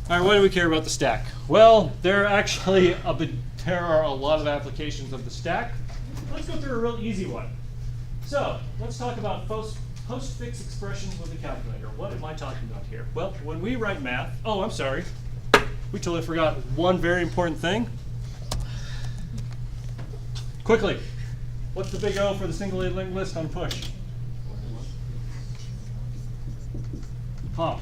All right, why do we care about the stack? Well, there are a lot of applications of the stack. Let's go through a real easy one. So let's talk about postfix expressions with the calculator. What am I talking about here? Well, when we write math, oh, I'm sorry. We totally forgot one very important thing. Quickly, what's the big O for the singly linked list on push? Pop.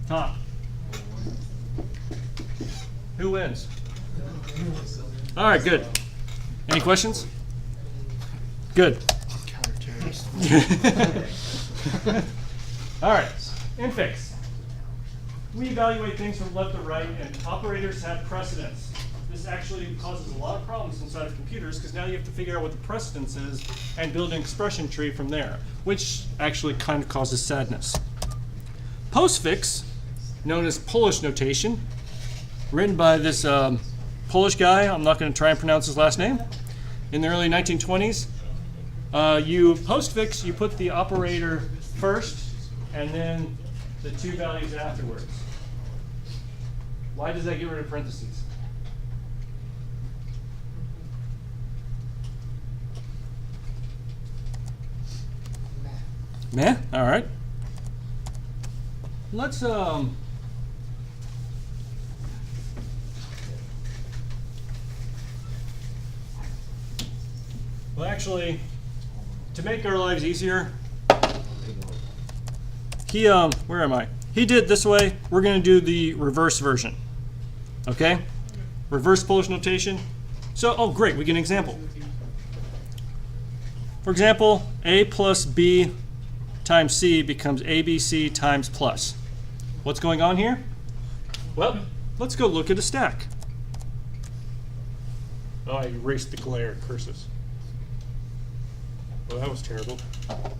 Top. Who wins? All right, good. Any questions? Good. Counter-terrorist. All right, infix. We evaluate things from left to right, and operators have precedence. This actually causes a lot of problems inside of computers because now you have to figure out what the precedence is and build an expression tree from there, which actually kind of causes sadness. Postfix, known as Polish notation, written by this Polish guy. I'm not going to try and pronounce his last name. In the early 1920s, you postfix, you put the operator first and then the two values afterwards. Why does that get rid of parentheses? Meh? All right. Let's well, actually, to make our lives easier, where am I? He did it this way. We're going to do the reverse version. Okay? Reverse Polish notation. So, oh great, we get an example. For example, A plus B times C becomes ABC times plus. What's going on here? Well, let's go look at a stack. Oh, I erased the glare curses. Well, that was terrible. All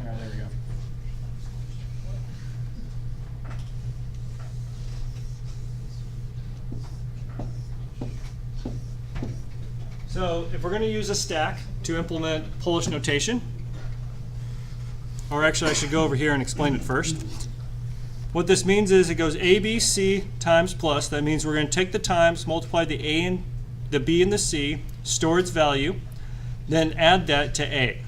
right, there we go. So if we're going to use a stack to implement Polish notation, or actually I should go over here and explain it first. What this means is it goes A, B, C times plus. That means we're going to take the times, multiply the A and the B and the C, store its value, then add that to A.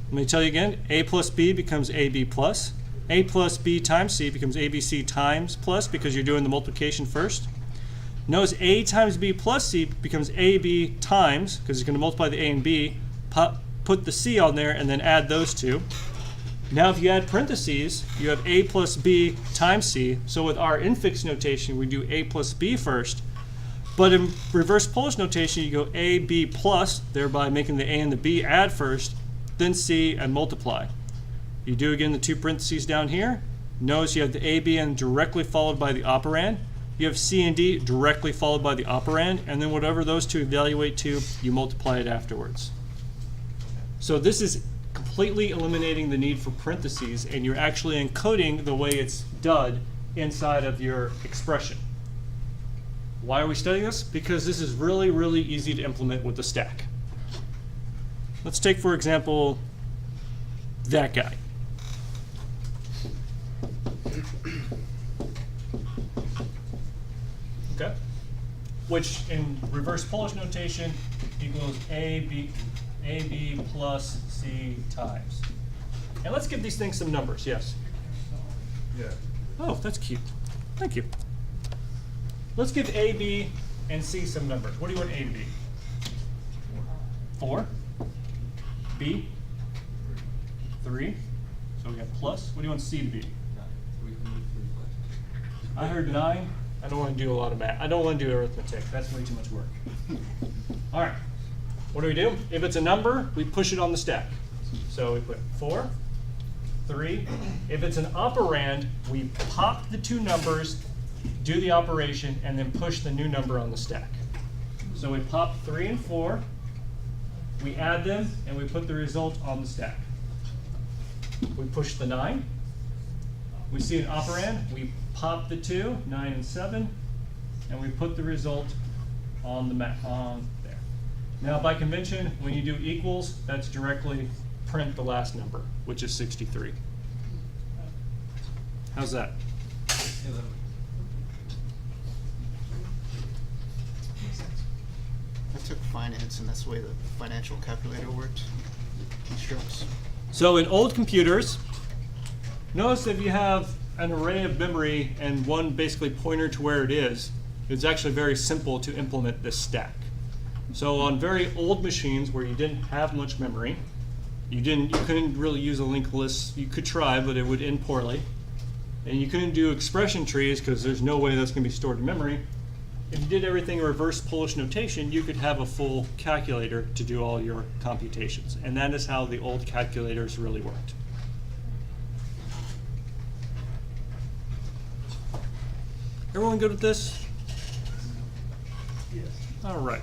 Let me tell you again, A plus B becomes AB plus. A plus B times C becomes ABC times plus because you're doing the multiplication first. Notice A times B plus C becomes AB times, because it's going to multiply the A and B, put the C on there, and then add those two. Now if you add parentheses, you have A plus B times C. So with our infix notation, we do A plus B first. But in reverse Polish notation, you go A, B plus, thereby making the A and the B add first, then C, and multiply. You do again the two parentheses down here. Notice you have the A, B, and directly followed by the operand. You have C and D directly followed by the operand, and then whatever those two evaluate to, you multiply it afterwards. So this is completely eliminating the need for parentheses, and you're actually encoding the way it's done inside of your expression. Why are we studying this? Because this is really, really easy to implement with the stack. Let's take, for example, that guy. Okay. Which in reverse Polish notation equals AB plus C times. And let's give these things some numbers. Yes? Yeah. Oh, that's cute. Thank you. Let's give A, B, and C some numbers. What do you want A to be? 4. B? 3. So we got plus. What do you want C to be? I heard 9. I don't want to do a lot of math. I don't want to do arithmetic. That's way too much work. All right. What do? If it's a number, we push it on the stack. So we put 4, 3. If it's an operand, we pop the two numbers, do the operation, and then push the new number on the stack. So we pop 3 and 4. We add them, and we put the result on the stack. We push the 9. We see an operand. We pop the 2, 9 and 7. and we put the result on the map on there. Now, by convention, when you do equals, that's directly print the last number, which is 63. How's that? I took finance, and that's the way the financial calculator worked. Instructs. So in old computers, notice if you have an array of memory and one basically pointer to where it is, it's actually very simple to implement this stack. So on very old machines where you didn't have much memory, you couldn't really use a linked list. You could try, but it would end poorly. And you couldn't do expression trees because there's no way that's going to be stored in memory. If you did everything in reverse Polish notation, you could have a full calculator to do all your computations. And that is how the old calculators really worked. Everyone good with this? Yes. All right.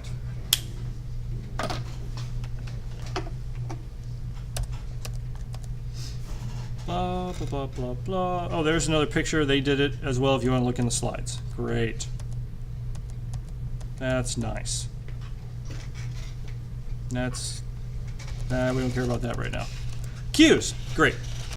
Blah, blah, blah, blah, blah. Oh, there's another picture. They did it as well if you want to look in the slides. Great. That's nice. We don't care about that right now. Q's, great.